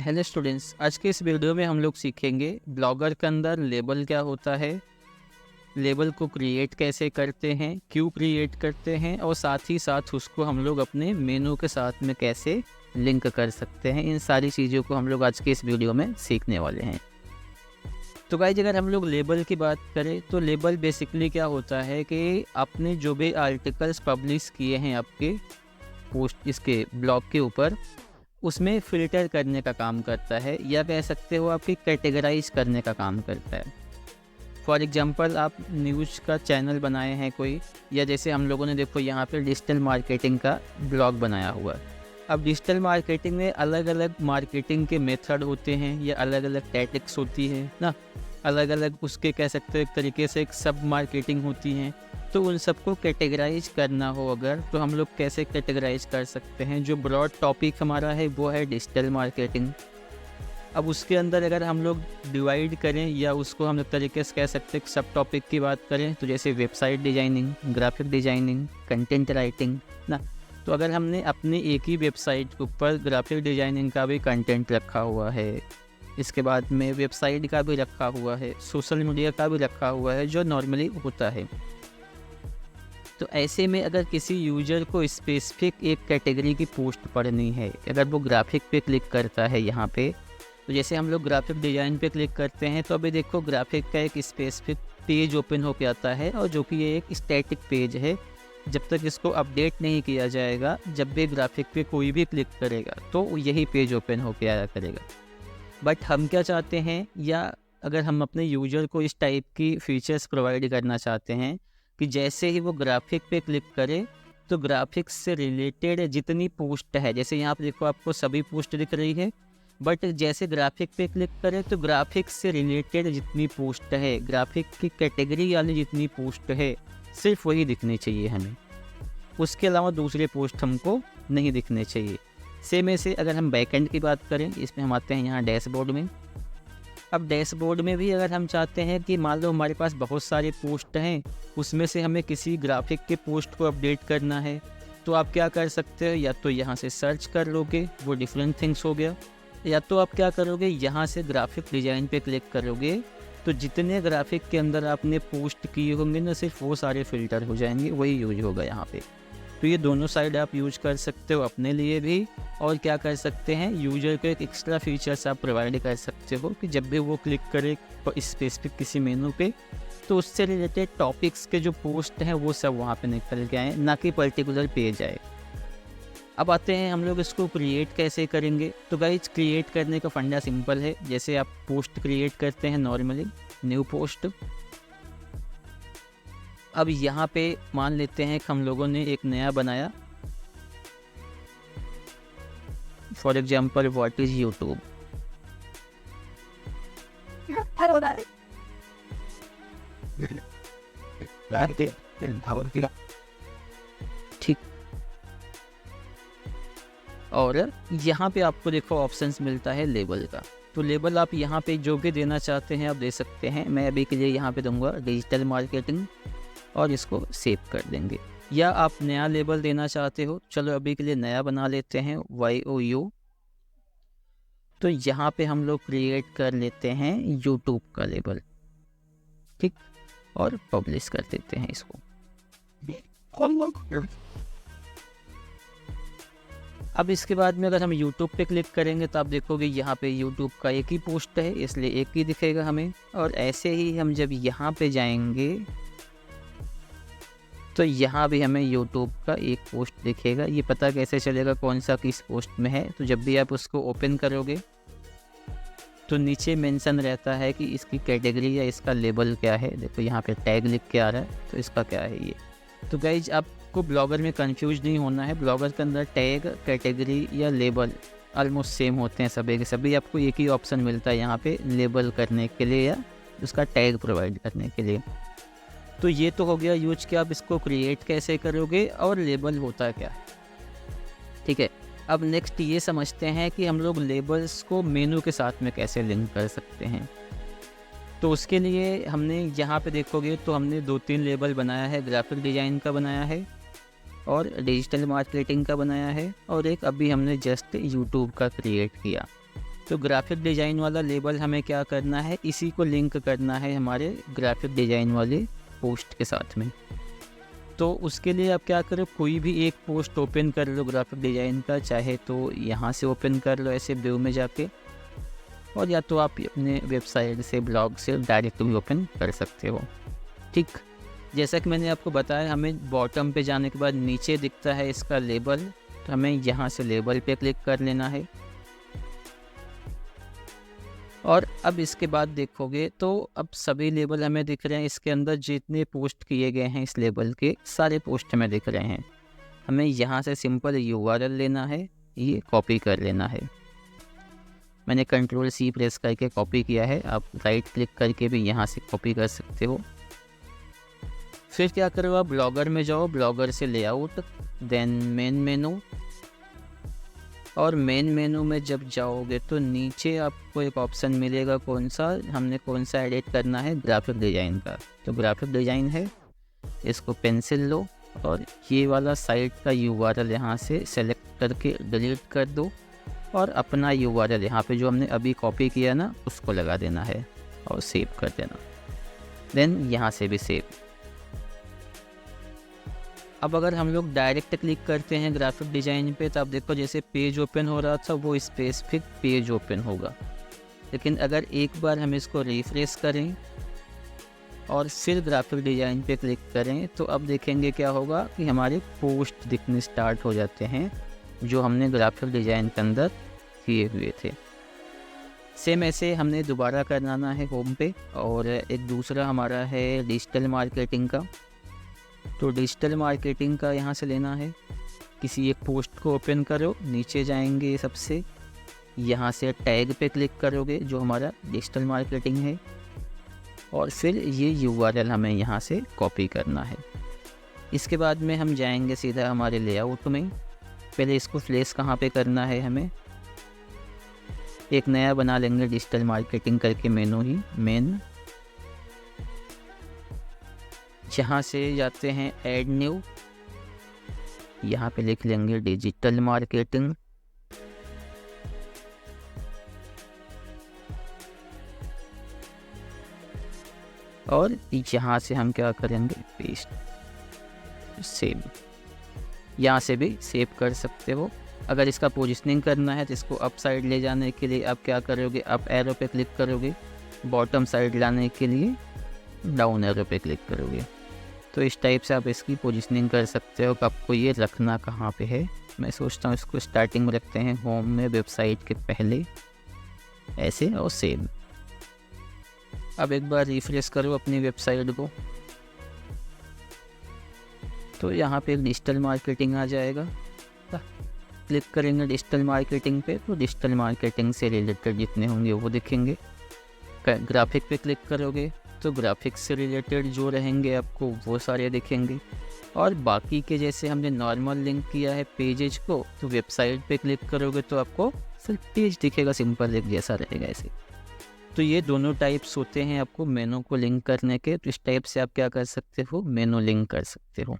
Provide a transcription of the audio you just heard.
Hello students, आज के इस वीडियो में हम लोग सीखेंगे ब्लॉगर के अंदर लेबल क्या होता है, लेबल को क्रिएट कैसे करते हैं, क्यों क्रिएट करते हैं और साथ ही साथ उसको हम लोग अपने मेनू के साथ में कैसे लिंक कर सकते हैं। इन सारी चीज़ों को हम लोग आज के इस वीडियो में सीखने वाले हैं। तो गाइस, अगर हम लोग लेबल की बात करें तो लेबल बेसिकली क्या होता है कि आपने जो भी आर्टिकल्स पब्लिश किए हैं आपके पोस्ट इसके ब्लॉग के ऊपर, उसमें फ़िल्टर करने का काम करता है, या कह सकते हो आपकी कैटेगराइज करने का काम करता है। फॉर एग्जांपल, आप न्यूज़ का चैनल बनाए हैं कोई, या जैसे हम लोगों ने देखो यहाँ पे डिजिटल मार्केटिंग का ब्लॉग बनाया हुआ है। अब डिजिटल मार्केटिंग में अलग अलग मार्केटिंग के मेथड होते हैं या अलग अलग टैक्टिक्स होती है ना, अलग अलग उसके कह सकते हो एक तरीके से एक सब मार्केटिंग होती हैं। तो उन सबको कैटेगराइज करना हो अगर, तो हम लोग कैसे कैटेगराइज कर सकते हैं। जो ब्रॉड टॉपिक हमारा है वो है डिजिटल मार्केटिंग। अब उसके अंदर अगर हम लोग डिवाइड करें या उसको हम लोग तरीके से कह सकते हैं सब टॉपिक की बात करें, तो जैसे website designing, graphic designing, content writing ना, तो अगर हमने अपनी एक ही वेबसाइट के ऊपर ग्राफिक डिजाइनिंग का भी कंटेंट रखा हुआ है, इसके बाद में वेबसाइट का भी रखा हुआ है, सोशल मीडिया का भी रखा हुआ है जो नॉर्मली होता है, तो ऐसे में अगर किसी यूजर को स्पेसिफिक एक कैटेगरी की पोस्ट पढ़नी है, अगर वो ग्राफिक पे क्लिक करता है यहाँ पे, तो जैसे हम लोग ग्राफिक डिज़ाइन पे क्लिक करते हैं तो अभी देखो ग्राफिक का एक स्पेसिफिक पेज ओपन होके आता है, और जो कि ये एक स्टैटिक पेज है। जब तक इसको अपडेट नहीं किया जाएगा, जब भी ग्राफिक पे कोई भी क्लिक करेगा तो यही पेज ओपन होके आया करेगा। बट हम क्या चाहते हैं, या अगर हम अपने यूजर को इस टाइप की फीचर्स प्रोवाइड करना चाहते हैं कि जैसे ही वो ग्राफिक पे क्लिक करे तो ग्राफिक्स से रिलेटेड जितनी पोस्ट है, जैसे यहाँ पर देखो आपको सभी पोस्ट दिख रही है, बट जैसे ग्राफिक पे क्लिक करें तो ग्राफिक्स से रिलेटेड जितनी पोस्ट है, ग्राफिक की कैटेगरी वाली जितनी पोस्ट है, सिर्फ वही दिखनी चाहिए हमें। उसके अलावा दूसरे पोस्ट हमको नहीं दिखने चाहिए। सेम ऐसे अगर हम बैकएंड की बात करें, इसमें हम आते हैं यहाँ डैशबोर्ड में। अब डैशबोर्ड में भी अगर हम चाहते हैं कि मान लो हमारे पास बहुत सारे पोस्ट हैं, उसमें से हमें किसी ग्राफिक के पोस्ट को अपडेट करना है, तो आप क्या कर सकते हो, या तो यहाँ से सर्च कर लोगे, वो डिफरेंट थिंग्स हो गया, या तो आप क्या करोगे, यहाँ से ग्राफिक डिज़ाइन पे क्लिक करोगे, तो जितने ग्राफिक के अंदर आपने पोस्ट किए होंगे ना, सिर्फ वो सारे फ़िल्टर हो जाएंगे, वही यूज होगा यहाँ पे। तो ये दोनों साइड आप यूज कर सकते हो अपने लिए भी, और क्या कर सकते हैं, यूजर को एक एक्स्ट्रा फीचर्स आप प्रोवाइड कर सकते हो कि जब भी वो क्लिक करे स्पेसिफिक किसी मेनू पे, तो उससे रिलेटेड टॉपिक्स के जो पोस्ट हैं वो सब वहाँ पे निकल के आए, ना कि पर्टिकुलर पेज आए। अब आते हैं हम लोग इसको क्रिएट कैसे करेंगे। तो गाइस, क्रिएट करने का फंडा सिंपल है। जैसे आप पोस्ट क्रिएट करते हैं नॉर्मली, न्यू पोस्ट। अब यहाँ पे मान लेते हैं कि हम लोगों ने एक नया बनाया, for example what is YouTube. ठीक, और यहाँ पे आपको देखो ऑप्शंस मिलता है लेबल का। तो लेबल आप यहाँ पे जो भी देना चाहते हैं आप दे सकते हैं। मैं अभी के लिए यहाँ पे दूंगा डिजिटल मार्केटिंग, और इसको सेव कर देंगे। या आप नया लेबल देना चाहते हो, चलो अभी के लिए नया बना लेते हैं YOU। तो यहाँ पे हम लोग क्रिएट कर लेते हैं यूट्यूब का लेबल, ठीक, और पब्लिश कर देते हैं इसको। अब इसके बाद में अगर हम YouTube पे क्लिक करेंगे तो आप देखोगे यहाँ पे YouTube का एक ही पोस्ट है, इसलिए एक ही दिखेगा हमें। और ऐसे ही हम जब यहाँ पे जाएंगे तो यहाँ भी हमें YouTube का एक पोस्ट दिखेगा। ये पता कैसे चलेगा कौन सा किस पोस्ट में है, तो जब भी आप उसको ओपन करोगे तो नीचे मेंशन रहता है कि इसकी कैटेगरी या इसका लेबल क्या है। देखो यहाँ पे टैग लिख के आ रहा है, तो इसका क्या है ये। तो गाइज, आपको ब्लॉगर में कंफ्यूज नहीं होना है। ब्लॉगर के अंदर टैग, कैटेगरी या लेबल ऑलमोस्ट सेम होते हैं सभी के सभी। आपको एक ही ऑप्शन मिलता है यहाँ पे लेबल करने के लिए या उसका टैग प्रोवाइड करने के लिए। तो ये तो हो गया यूज कि आप इसको क्रिएट कैसे करोगे और लेबल होता क्या है, ठीक है। अब नेक्स्ट ये समझते हैं कि हम लोग लेबल्स को मेनू के साथ में कैसे लिंक कर सकते हैं। तो उसके लिए हमने यहाँ पे देखोगे तो हमने 2-3 लेबल बनाया है। ग्राफिक डिज़ाइन का बनाया है, और डिजिटल मार्केटिंग का बनाया है, और एक अभी हमने जस्ट यूट्यूब का क्रिएट किया। तो ग्राफिक डिज़ाइन वाला लेबल हमें क्या करना है, इसी को लिंक करना है हमारे ग्राफिक डिज़ाइन वाले पोस्ट के साथ में। तो उसके लिए आप क्या करो, कोई भी एक पोस्ट ओपन कर लो ग्राफिक डिज़ाइन का, चाहे तो यहाँ से ओपन कर लो ऐसे व्यू में जाके, और या तो आप अपने वेबसाइट से ब्लॉग से डायरेक्ट भी ओपन कर सकते हो। ठीक, जैसा कि मैंने आपको बताया, हमें बॉटम पे जाने के बाद नीचे दिखता है इसका लेबल, तो हमें यहाँ से लेबल पे क्लिक कर लेना है। और अब इसके बाद देखोगे तो अब सभी लेबल हमें दिख रहे हैं, इसके अंदर जितने पोस्ट किए गए हैं इस लेबल के सारे पोस्ट हमें दिख रहे हैं। हमें यहाँ से सिंपल URL लेना है, ये कॉपी कर लेना है। मैंने Ctrl+C प्रेस करके कॉपी किया है, आप राइट क्लिक करके भी यहाँ से कॉपी कर सकते हो। फिर क्या करो, आप ब्लॉगर में जाओ, ब्लॉगर से लेआउट, देन मेन मेनू, और मेन मेनू में जब जाओगे तो नीचे आपको एक ऑप्शन मिलेगा, कौन सा एडिट करना है, ग्राफिक डिज़ाइन का। तो ग्राफिक डिज़ाइन है, इसको पेंसिल लो और ये वाला साइट का URL यहाँ से सेलेक्ट करके डिलीट कर दो, और अपना URL यहाँ पे जो हमने अभी कॉपी किया ना उसको लगा देना है और सेव कर देना। देन यहाँ से भी सेव। अब अगर हम लोग डायरेक्ट क्लिक करते हैं ग्राफिक डिज़ाइन पे, तो आप देखो जैसे पेज ओपन हो रहा था वो स्पेसिफिक पेज ओपन होगा। लेकिन अगर एक बार हम इसको रिफ्रेश करें और फिर ग्राफिक डिज़ाइन पे क्लिक करें, तो अब देखेंगे क्या होगा कि हमारे पोस्ट दिखने स्टार्ट हो जाते हैं जो हमने ग्राफिक डिज़ाइन के अंदर किए हुए थे। सेम ऐसे हमने दोबारा करना है होम पे। और एक दूसरा हमारा है डिजिटल मार्केटिंग का। तो डिजिटल मार्केटिंग का यहाँ से लेना है, किसी एक पोस्ट को ओपन करो, नीचे जाएंगे सबसे, यहाँ से टैग पे क्लिक करोगे जो हमारा डिजिटल मार्केटिंग है, और फिर ये URL हमें यहाँ से कॉपी करना है। इसके बाद में हम जाएंगे सीधा हमारे लेआउट में। पहले इसको प्लेस कहाँ पे करना है, हमें एक नया बना लेंगे डिजिटल मार्केटिंग करके, मेनू ही मेन। यहाँ से जाते हैं ऐड न्यू, यहाँ पे लिख लेंगे डिजिटल मार्केटिंग। और यहाँ से हम क्या करेंगे, पेस्ट, सेव। यहाँ से भी सेव कर सकते हो। अगर इसका पोजीशनिंग करना है तो इसको अप साइड ले जाने के लिए आप क्या करोगे, अप एरो पे क्लिक करोगे, बॉटम साइड लाने के लिए डाउन एरो पे क्लिक करोगे। तो इस टाइप से आप इसकी पोजीशनिंग कर सकते हो कि आपको ये रखना कहाँ पे है। मैं सोचता हूँ इसको स्टार्टिंग में रखते हैं, होम में, वेबसाइट के पहले, ऐसे, और सेव। अब एक बार रिफ्रेश करो अपनी वेबसाइट को, तो यहाँ पे एक डिजिटल मार्केटिंग आ जाएगा। क्लिक करेंगे डिजिटल मार्केटिंग पे, तो डिजिटल मार्केटिंग से रिलेटेड जितने होंगे वो दिखेंगे। ग्राफिक पे क्लिक करोगे तो ग्राफिक्स से रिलेटेड जो रहेंगे आपको वो सारे दिखेंगे। और बाकी के जैसे हमने नॉर्मल लिंक किया है पेजेज को, तो वेबसाइट पे क्लिक करोगे तो आपको सिर्फ पेज दिखेगा, सिंपल एक जैसा रहेगा ऐसे। तो ये दोनों टाइप्स होते हैं आपको मेनू को लिंक करने के। तो इस टाइप से आप क्या कर सकते हो, मेनू लिंक कर सकते हो।